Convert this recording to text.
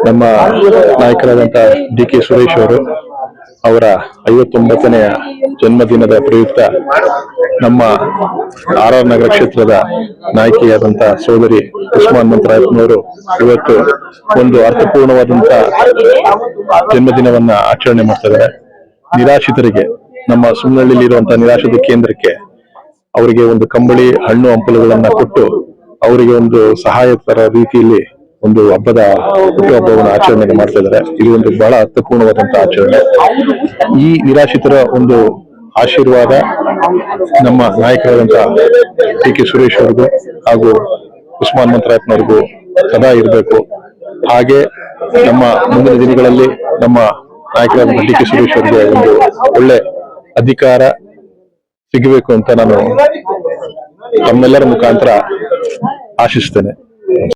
ನಮ್ಮ ನಾಯಕರಾದಂತ ಡಿ.ಕೆ. ಸುರೇಶ್ ಅವರು ಅವರ 59ನೇ ಜನ್ಮದಿನದ ಪ್ರಯುಕ್ತ ನಮ್ಮ ಆರ್ ನಗರ ಕ್ಷೇತ್ರದ ನಾಯಕಿಯಾದಂತ ಸೋದರಿ ಉಸ್ಮಾನ್ ಮಂತ್ರಾಯತ್ನವರು ಇವತ್ತು ಒಂದು ಅರ್ಥಪೂರ್ಣವಾದಂತ ಜನ್ಮದಿನವನ್ನ ಆಚರಣೆ ಮಾಡ್ತಾ ಇದ್ದಾರೆ. ನಿರಾಶ್ರಿತರಿಗೆ, ನಮ್ಮ ಸುಮ್ನಹಳ್ಳಿಯಲ್ಲಿ ಇರುವಂತಹ ನಿರಾಶ್ರಿತ ಕೇಂದ್ರಕ್ಕೆ ಅವರಿಗೆ ಒಂದು ಕಂಬಳಿ, ಹಣ್ಣು ಹಂಪಲುಗಳನ್ನ ಕೊಟ್ಟು ಅವರಿಗೆ ಒಂದು ಸಹಾಯಕರ ರೀತಿಯಲ್ಲಿ ಒಂದು ಹುಟ್ಟುಹಬ್ಬವನ್ನು ಆಚರಣೆ ಮಾಡ್ತಾ ಇದ್ದಾರೆ. ಇದು ಒಂದು ಬಹಳ ಅರ್ಥಪೂರ್ಣವಾದಂತಹ ಆಚರಣೆ. ಈ ನಿರಾಶ್ರಿತರ ಒಂದು ಆಶೀರ್ವಾದ ನಮ್ಮ ನಾಯಕರಾದಂತ ಡಿ.ಕೆ. ಸುರೇಶ್ ಅವ್ರಿಗೂ ಹಾಗೂ ಉಸ್ಮಾನ್ ಮಂತ್ರಾಯತ್ನವ್ರಿಗೂ ಸದಾ ಇರಬೇಕು. ಹಾಗೆ ನಮ್ಮ ಮುಂದಿನ ದಿನಗಳಲ್ಲಿ ನಮ್ಮ ನಾಯಕರಾದಂತ ಡಿ.ಕೆ. ಸುರೇಶ್ ಅವರಿಗೆ ಒಂದು ಒಳ್ಳೆ ಅಧಿಕಾರ ಸಿಗಬೇಕು ಅಂತ ನಾನು ತಮ್ಮೆಲ್ಲರ ಮುಖಾಂತರ ಆಶಿಸ್ತೇನೆ.